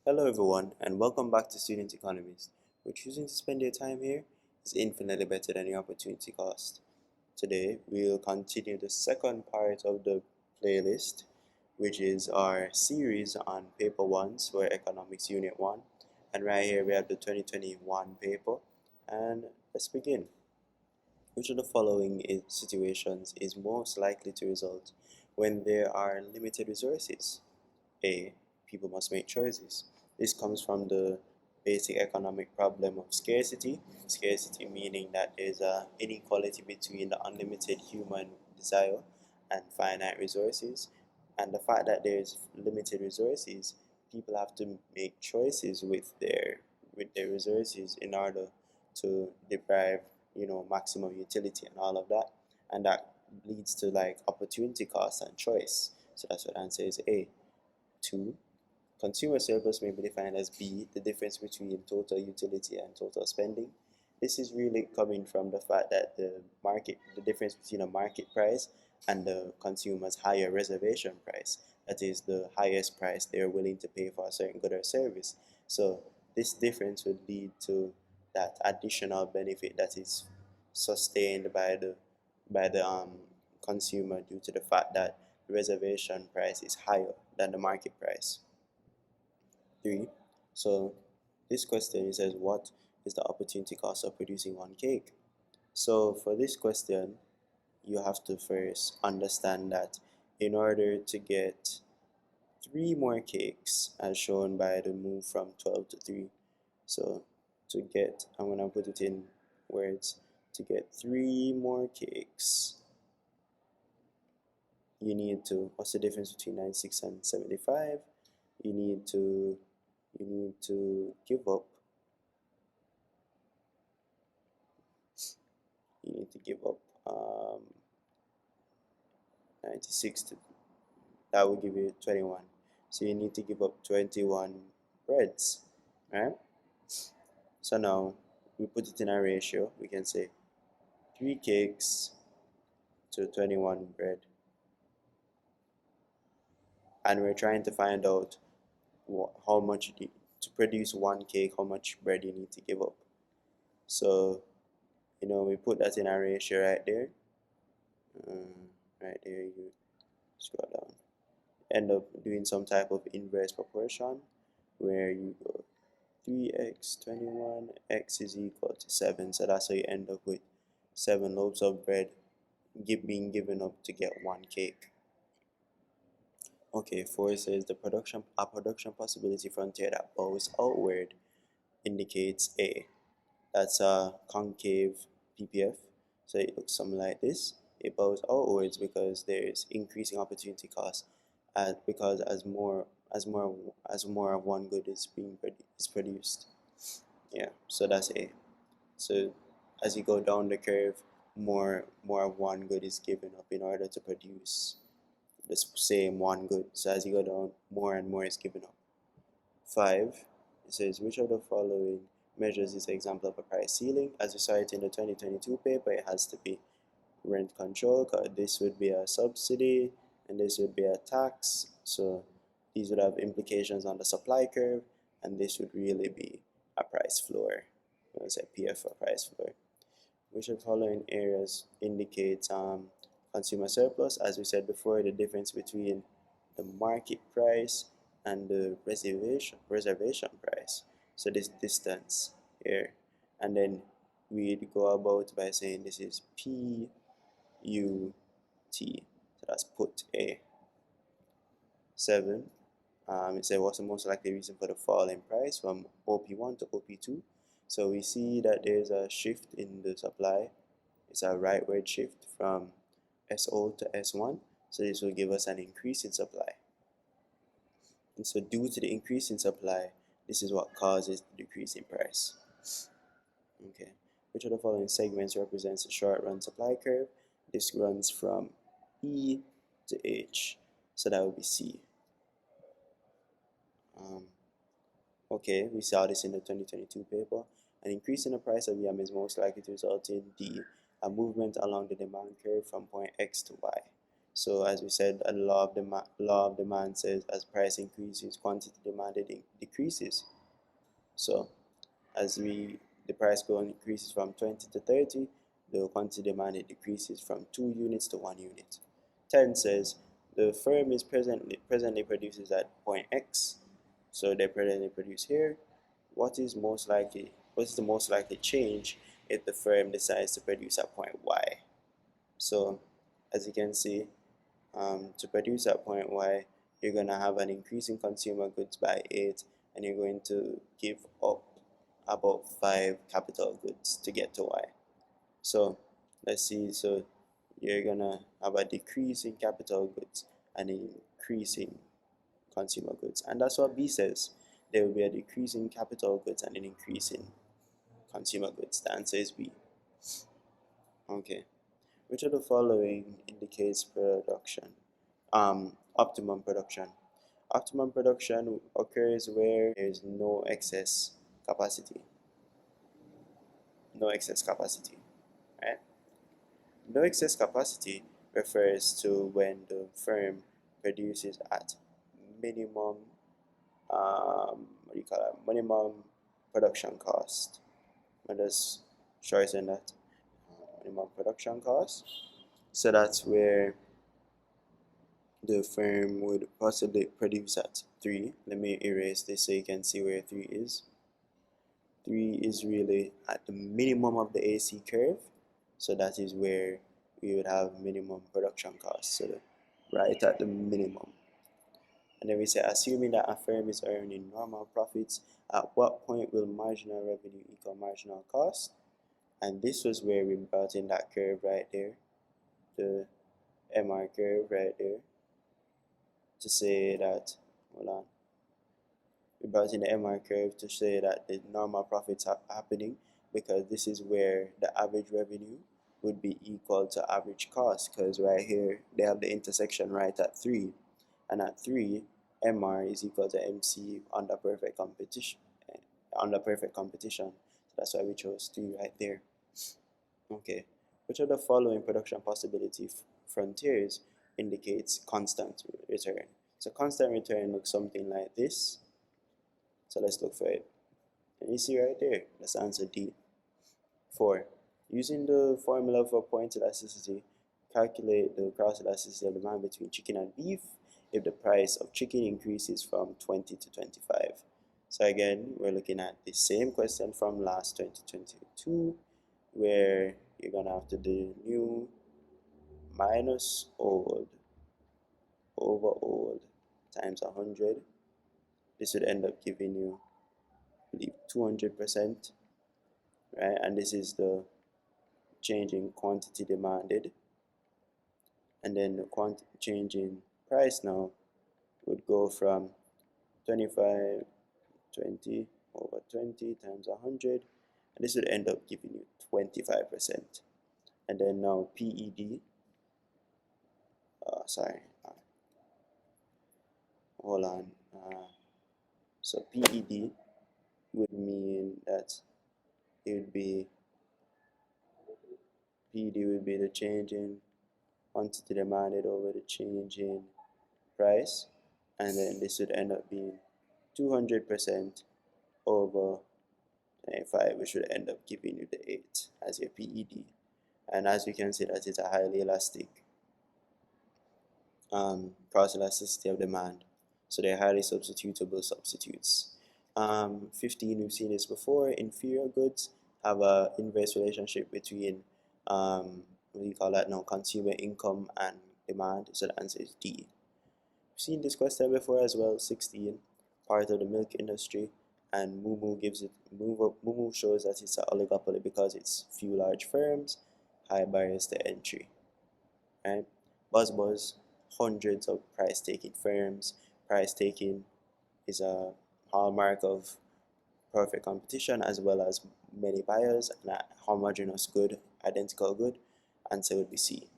Hello everyone and welcome back to Student Economist. We're choosing to spend your time here is infinitely better than your opportunity cost. Today we'll continue the second part of the playlist, which is our series on paper 1 for Economics Unit 1. And right here we have the 2021 paper. And let's begin. Which of the following situations is most likely to result when there are limited resources? A. People must make choices. This comes from the basic economic problem of scarcity. Scarcity meaning that there's an inequality between the unlimited human desire and finite resources. And the fact that there's limited resources, people have to make choices with their resources in order to derive, maximum utility and all of that. And that leads to like opportunity cost and choice. So that's what answer is A. 2. Consumer surplus may be defined as B, the difference between total utility and total spending. This is really coming from the fact that the difference between a market price and the consumer's higher reservation price. That is the highest price they're willing to pay for a certain good or service. So this difference would lead to that additional benefit that is sustained by the consumer due to the fact that the reservation price is higher than the market price. 3. So this question says, what is the opportunity cost of producing one cake? So for this question, you have to first understand that in order to get 3 more cakes, as shown by the move from 12 to 3, so I'm going to put it in words, to get 3 more cakes, what's the difference between 96 and 75? You need to give up you need to give up 96 to that will give you 21. So you need to give up 21 breads, right? So now we put it in a ratio. We can say 3 cakes to 21 bread, and we're trying to find out how much to produce 1 cake, how much bread you need to give up. So we put that in a ratio right there. Right there, you scroll down. End up doing some type of inverse proportion where you go 3x 21 x is equal to 7. So that's how you end up with 7 loaves of bread being given up to get 1 cake. Okay, 4 says a production possibility frontier that bows outward indicates A. That's a concave PPF. So it looks something like this. It bows outwards because there is increasing opportunity cost, because as more of one good is produced. Yeah, so that's A. So as you go down the curve, more of one good is given up in order to produce the same one good. So as you go down, more and more is given up. 5, it says, which of the following measures is an example of a price ceiling? As we saw it in the 2022 paper, it has to be rent control, because this would be a subsidy and this would be a tax. So these would have implications on the supply curve, and this would really be a price floor. Let's say PF, a price floor. Which of the following areas indicates consumer surplus? As we said before, the difference between the market price and the reservation price. So this distance here, and then we'd go about by saying this is P U T. So that's put A. 7. It said what's the most likely reason for the fall in price from OP1 to OP2? So we see that there's a shift in the supply. It's a rightward shift from SO to S1. So this will give us an increase in supply. And so due to the increase in supply, this is what causes the decrease in price. Okay. Which of the following segments represents a short-run supply curve? This runs from E to H. So that would be C. Okay, we saw this in the 2022 paper. An increase in the price of yam is most likely to result in D, a movement along the demand curve from point X to Y. So as we said, a law of demand says as price increases, quantity demanded decreases. So as the price increases from 20 to 30, the quantity demanded decreases from 2 units to 1 unit. 10 says the firm is presently produces at point X, so they presently produce here. What is the most likely change if the firm decides to produce at point Y? So as you can see, to produce at point Y, you're going to have an increase in consumer goods by 8, and you're going to give up about 5 capital goods to get to Y. So let's see, so you're going to have a decrease in capital goods and an increase in consumer goods. And that's what B says. There will be a decrease in capital goods and an increase in consumer goods. The answer is B. Okay. Which of the following indicates production? Optimum production. Optimum production occurs where there is no excess capacity. No excess capacity, right? No excess capacity refers to when the firm produces at minimum, what do you call it? Minimum production cost. I'll just shorten that. Minimum production cost. So that's where the firm would possibly produce at 3. Let me erase this so you can see where 3 is. 3 is really at the minimum of the AC curve, so that is where we would have minimum production costs, so right at the minimum. And then we say, assuming that a firm is earning normal profits, at what point will marginal revenue equal marginal cost? And this was where we brought in that curve right there, the MR curve right there, to say that, hold on, we brought in the MR curve to say that the normal profits are happening, because this is where the average revenue would be equal to average cost, because right here they have the intersection right at 3, and at 3 MR is equal to MC under perfect competition. So that's why we chose 3 right there. Okay, which of the following production possibility frontiers indicates constant return? So constant return looks something like this. So let's look for it. And you see right there, let's answer D. 4. Using the formula for point elasticity, calculate the cross elasticity of demand between chicken and beef if the price of chicken increases from 20 to 25. So again, we're looking at the same question from last 2022, where you're going to have to do new minus old over old times 100. This would end up giving you, I believe, 200%, right? And this is the change in quantity demanded. And then the change in price now would go from 25, 20 over 20 times 100. And this would end up giving you 25%. And then now PED, hold on. So PED would mean that it would be, PED would be the change in quantity demanded over the change in price, and then this would end up being 200% over 25, which would end up giving you the 8 as your PED. And as we can see, that is a highly elastic cross elasticity of demand. So they're highly substitutable substitutes. 15, we've seen this before. Inferior goods have an inverse relationship between what do you call that now? Consumer income and demand. So the answer is D. We've seen this question before as well. 16, part of the milk industry, and Mumu shows that it's an oligopoly because it's few large firms, high barriers to entry. Right? Buzz, hundreds of price-taking firms. Price-taking is a hallmark of perfect competition, as well as many buyers and a homogeneous good, identical good. Answer would be C.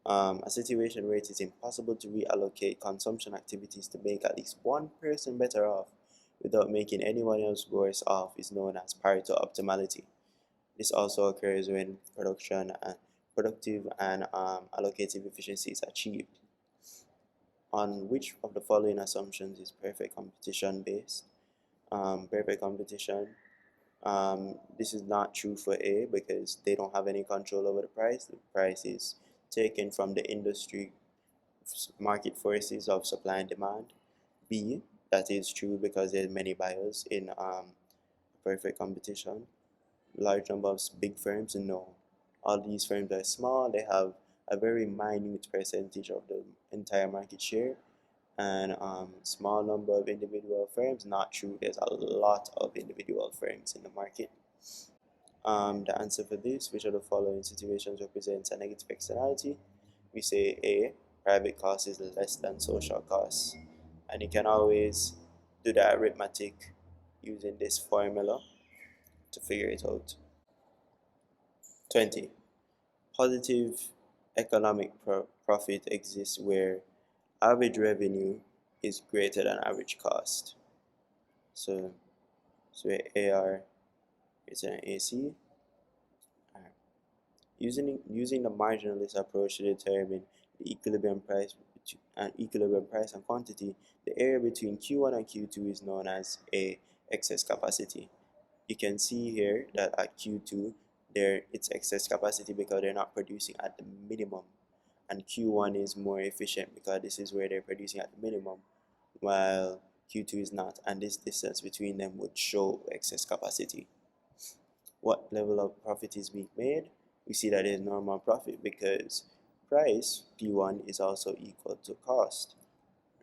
A situation where it is impossible to reallocate consumption activities to make at least one person better off without making anyone else worse off is known as Pareto optimality. This also occurs when productive and allocative efficiency is achieved. On which of the following assumptions is perfect competition based? Perfect competition. This is not true for A because they don't have any control over the price. The price is taken from the industry market forces of supply and demand. B, that is true because there's many buyers in perfect competition. Large number of big firms, no. All these firms are small. They have a very minute percentage of the entire market share, and small number of individual firms, not true. There's a lot of individual firms in the market. The answer for this, which of the following situations represents a negative externality? We say A, private cost is less than social costs. And you can always do the arithmetic using this formula to figure it out. 20. Positive economic profit exists where average revenue is greater than average cost. So AR is an AC. Using the marginalist approach to determine the equilibrium price and quantity, the area between Q1 and Q2 is known as a excess capacity. You can see here that at Q2 it's excess capacity because they're not producing at the minimum, and Q1 is more efficient because this is where they're producing at the minimum, while Q2 is not, and this distance between them would show excess capacity. What level of profit is being made? We see that it's normal profit because price P1 is also equal to cost.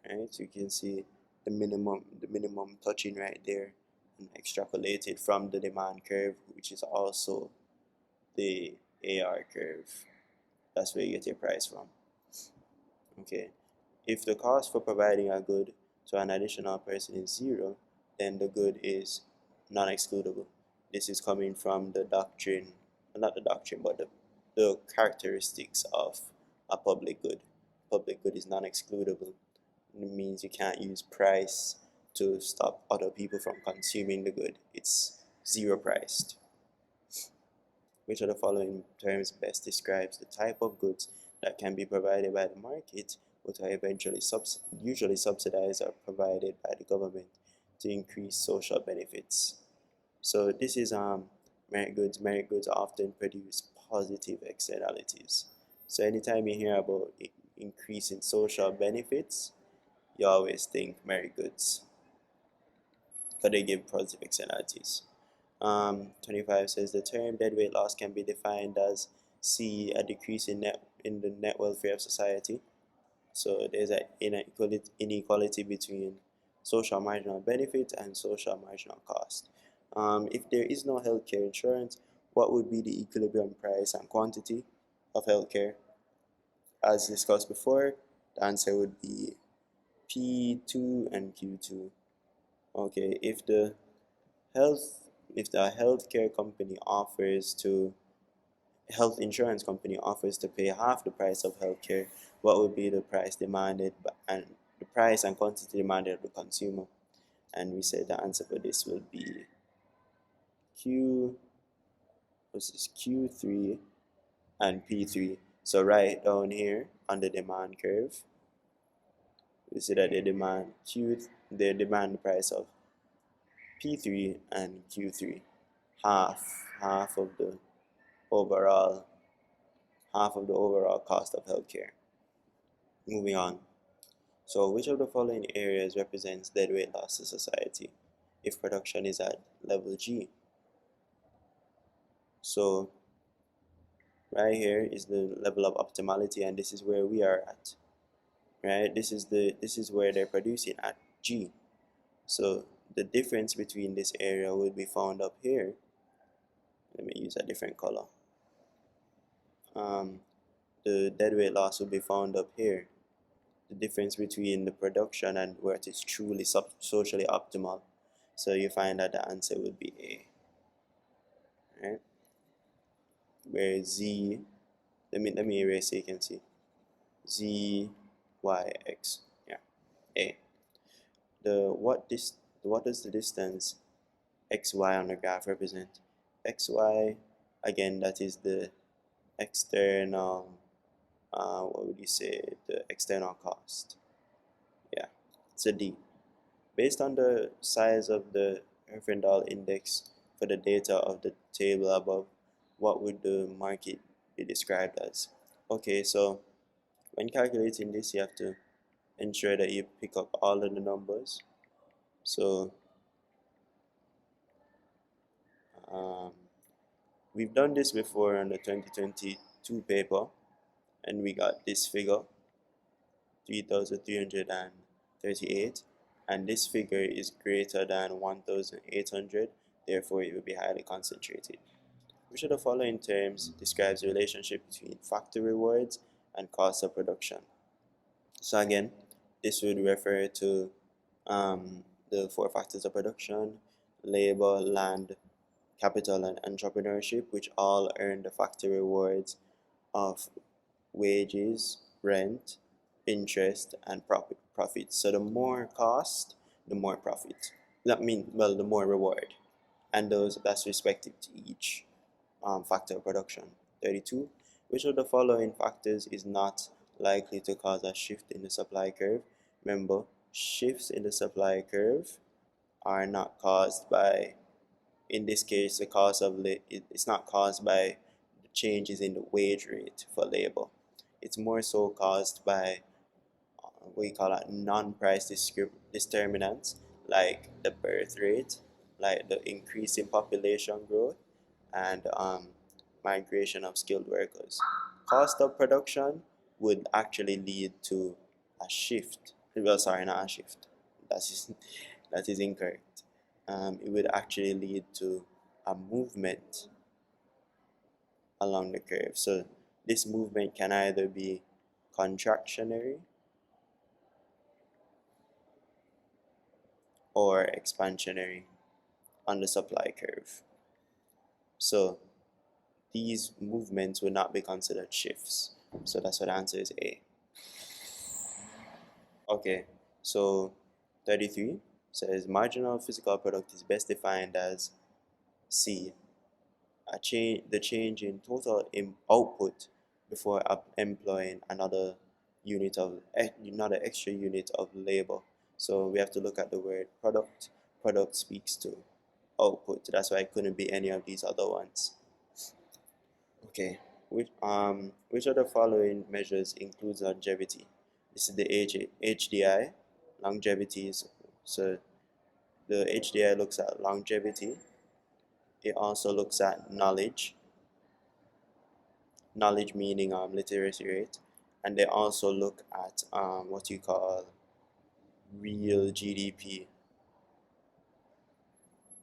Right? So you can see the minimum touching right there and extrapolated from the demand curve, which is also the AR curve. That's where you get your price from. Okay. If the cost for providing a good to an additional person is zero, then the good is non-excludable. This is coming from the doctrine, not the doctrine, but the characteristics of a public good. Public good is non-excludable. It means you can't use price to stop other people from consuming the good. It's zero priced. Which of the following terms best describes the type of goods that can be provided by the market but are eventually usually subsidized or provided by the government to increase social benefits? So this is merit goods. Merit goods often produce positive externalities. So anytime you hear about increasing social benefits, you always think merit goods because they give positive externalities. 25 says the term deadweight loss can be defined as C, a decrease in the net welfare of society. So there's an inequality between social marginal benefit and social marginal cost. If there is no healthcare insurance, what would be the equilibrium price and quantity of healthcare? As discussed before, the answer would be P2 and Q2. Okay, health if the health insurance company offers to pay half the price of healthcare, what would be the price demanded and the price and quantity demanded of the consumer? And we said the answer for this will be Q what's this Q3 and P3. So right down here on the demand curve, we see that they demand price of P3 and Q3, half of the overall cost of healthcare. Moving on. So which of the following areas represents deadweight loss to society if production is at level G? So right here is the level of optimality, and this is where we are at. Right? This is where they're producing at G. So the difference between this area will be found up here. Let me use a different color. The deadweight loss will be found up here. The difference between the production and where it is truly socially optimal. So you find that the answer would be A. Right? Where Z, let me erase so you can see. Z, Y, X. Yeah, A. What does the distance XY on the graph represent? XY, again, that is the external, what would you say, the external cost. Yeah, it's a D. Based on the size of the Herfindahl index for the data of the table above, what would the market be described as? Okay, so when calculating this, you have to ensure that you pick up all of the numbers. So um, we've done this before on the 2022 paper, and we got this figure, 3,338, and this figure is greater than 1,800, therefore it will be highly concentrated. Which of the following terms describes the relationship between factor rewards and cost of production? So again, this would refer to the four factors of production: labor, land, capital, and entrepreneurship, which all earn the factor rewards of wages, rent, interest, and profit. So the more cost, the more profit. That means, well, the more reward, and that's respective to each factor of production. 32. Which of the following factors is not likely to cause a shift in the supply curve? Remember, shifts in the supply curve are not caused by, in this case, the cost of it's not caused by the changes in the wage rate for labor. It's more so caused by we call it non-price determinants, like the birth rate, like the increase in population growth, and migration of skilled workers. Cost of production would actually lead to a shift. Well, sorry, not a shift. That is that is incorrect. It would actually lead to a movement along the curve. So this movement can either be contractionary or expansionary on the supply curve. So these movements would not be considered shifts. So that's what the answer is A. Okay, so 33 says marginal physical product is best defined as C, the change in total output before employing another extra unit of labor. So we have to look at the word product. Product speaks to output. That's why it couldn't be any of these other ones. Okay, which of the following measures includes longevity? This is the HDI. Longevity is, so the HDI looks at longevity. It also looks at knowledge meaning literacy rate, and they also look at what you call real GDP,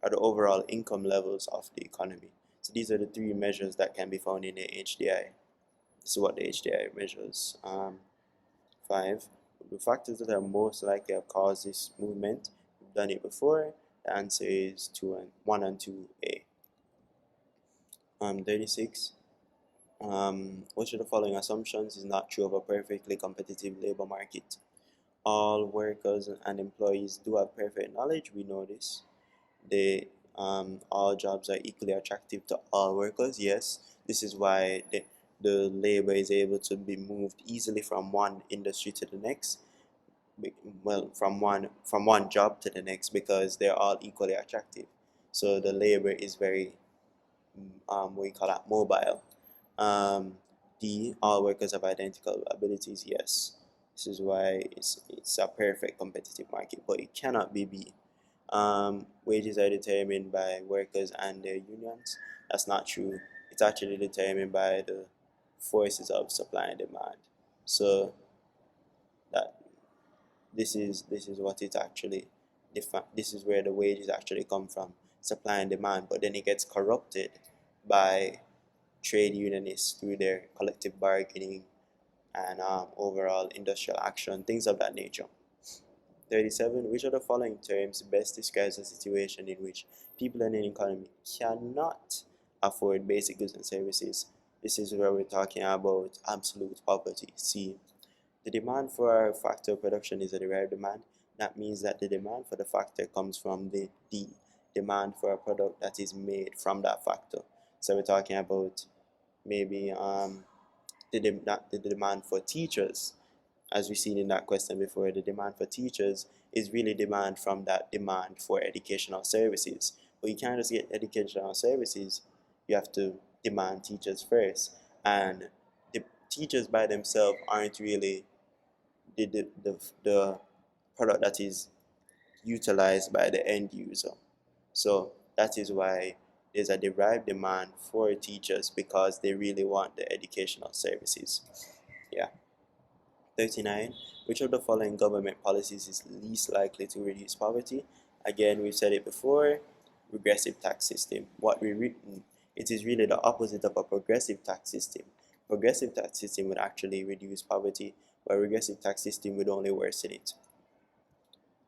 or the overall income levels of the economy. So these are the three measures that can be found in the HDI. This is what the HDI measures. 5. The factors that are most likely have caused this movement. We've done it before. The answer is 1 and 2A. 36. Which of the following assumptions is not true of a perfectly competitive labor market? All workers and employees do have perfect knowledge. We know this. All jobs are equally attractive to all workers. Yes, this is why the labor is able to be moved easily from one industry to the next. Well, from one job to the next, because they're all equally attractive. So the labor is very we call that mobile. D, all workers have identical abilities. Yes, this is why it's a perfect competitive market, but it cannot be B. Wages are determined by workers and their unions. That's not true. It's actually determined by the forces of supply and demand. So that this is what it actually this is where the wages actually come from, supply and demand. But then it gets corrupted by trade unionists through their collective bargaining and overall industrial action, things of that nature. 37. Which of the following terms best describes a situation in which people in an economy cannot afford basic goods and services? This is where we're talking about absolute poverty. C. The demand for a factor of production is a derived demand. That means that the demand for the factor comes from the demand for a product that is made from that factor. So we're talking about maybe the demand for teachers, as we've seen in that question before. The demand for teachers is really demand from that demand for educational services. But you can't just get educational services, you have to demand teachers first. And the teachers by themselves aren't really the product that is utilized by the end user. So that is why there's a derived demand for teachers, because they really want the educational services. Yeah. 39. Which of the following government policies is least likely to reduce poverty? Again, we've said it before, regressive tax system. It is really the opposite of a progressive tax system. Progressive tax system would actually reduce poverty, but regressive tax system would only worsen it.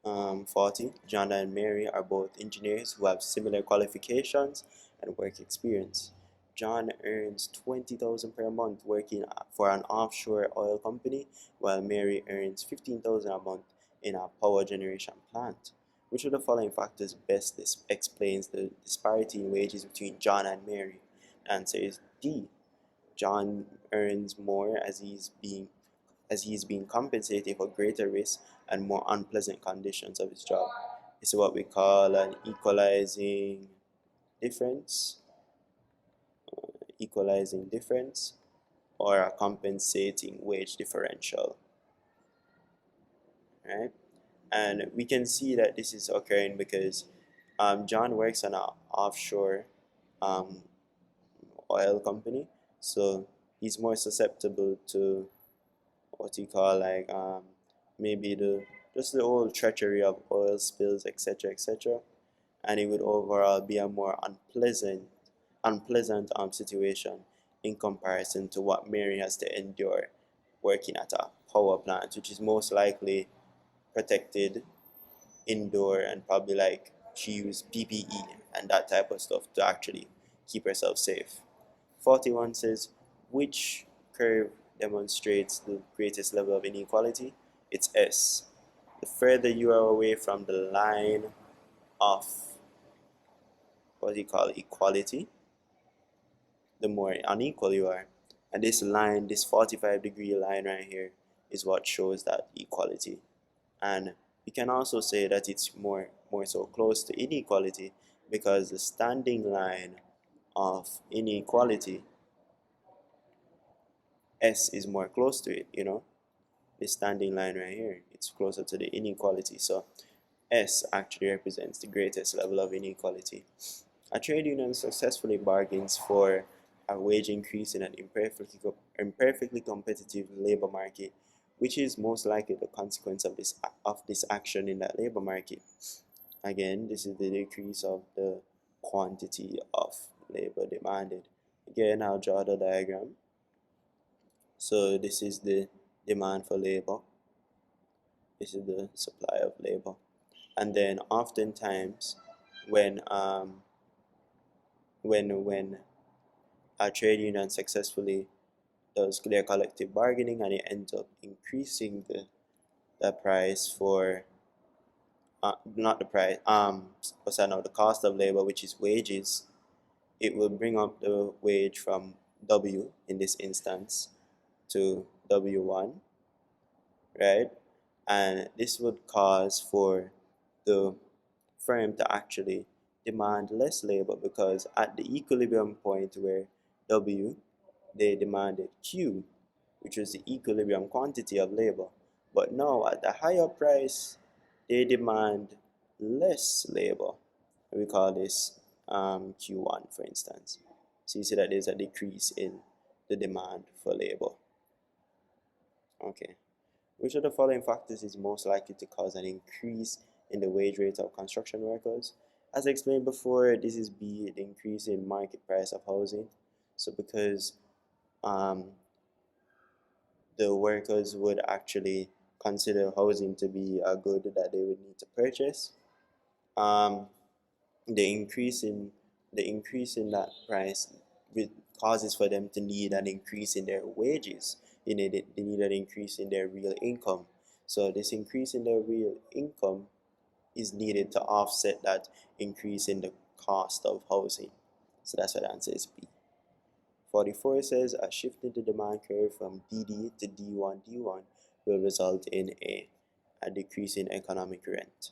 40. John and Mary are both engineers who have similar qualifications and work experience. John earns $20,000 per month working for an offshore oil company, while Mary earns $15,000 a month in a power generation plant. Which of the following factors best explains the disparity in wages between John and Mary? Answer is D. John earns more as he is being compensated for greater risk and more unpleasant conditions of his job. It's what we call an difference, equalizing difference, or a compensating wage differential, right? And we can see that this is occurring because John works on an offshore um, oil company, so he's more susceptible to what you call maybe the old treachery of oil spills, etc., etc., and it would overall be a more unpleasant situation in comparison to what Mary has to endure working at a power plant, which is most likely protected indoor, and probably like she used PPE and that type of stuff to actually keep herself safe. 41 says, which curve demonstrates the greatest level of inequality? It's S. The further you are away from the line of what you call equality, the more unequal you are. And this line, this 45-degree line right here, is what shows that equality. And you can also say that it's more so close to inequality, because the standing line of inequality, S, is more close to it. This standing line right here, it's closer to the inequality. So S actually represents the greatest level of inequality. A trade union successfully bargains for a wage increase in an imperfectly competitive labor market, which is most likely the consequence of this action in that labor market. Again, this is the decrease of the quantity of labor demanded. Again, I'll draw the diagram. So this is the demand for labor. This is the supply of labor. And then oftentimes when when a trade union successfully does their collective bargaining, and it ends up increasing the price for not the price what's that now, the cost of labor, which is wages. It will bring up the wage from W in this instance to W1, right? And this would cause for the firm to actually demand less labor, because at the equilibrium point where W, they demanded Q, which was the equilibrium quantity of labor. But now at the higher price, they demand less labor. We call this Q1, for instance. So you see that there's a decrease in the demand for labor. Okay. Which of the following factors is most likely to cause an increase in the wage rate of construction workers? As I explained before, this is B, the increase in market price of housing. So because um, the workers would actually consider housing to be a good that they would need to purchase, um, the increase in that price causes for them to need an increase in their wages. They need an increase in their real income. So this increase in their real income is needed to offset that increase in the cost of housing. So that's what the answer is B. 44 says a shift in the demand curve from DD to D1 will result in a decrease in economic rent.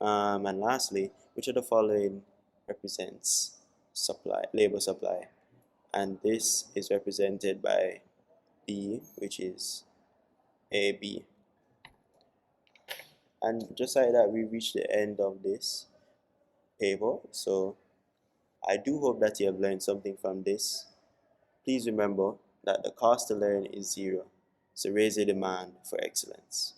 And lastly, which of the following represents labor supply? And this is represented by B, which is AB. And just like that, we reach the end of this paper. So I do hope that you have learned something from this. Please remember that the cost to learn is zero, so raise the demand for excellence.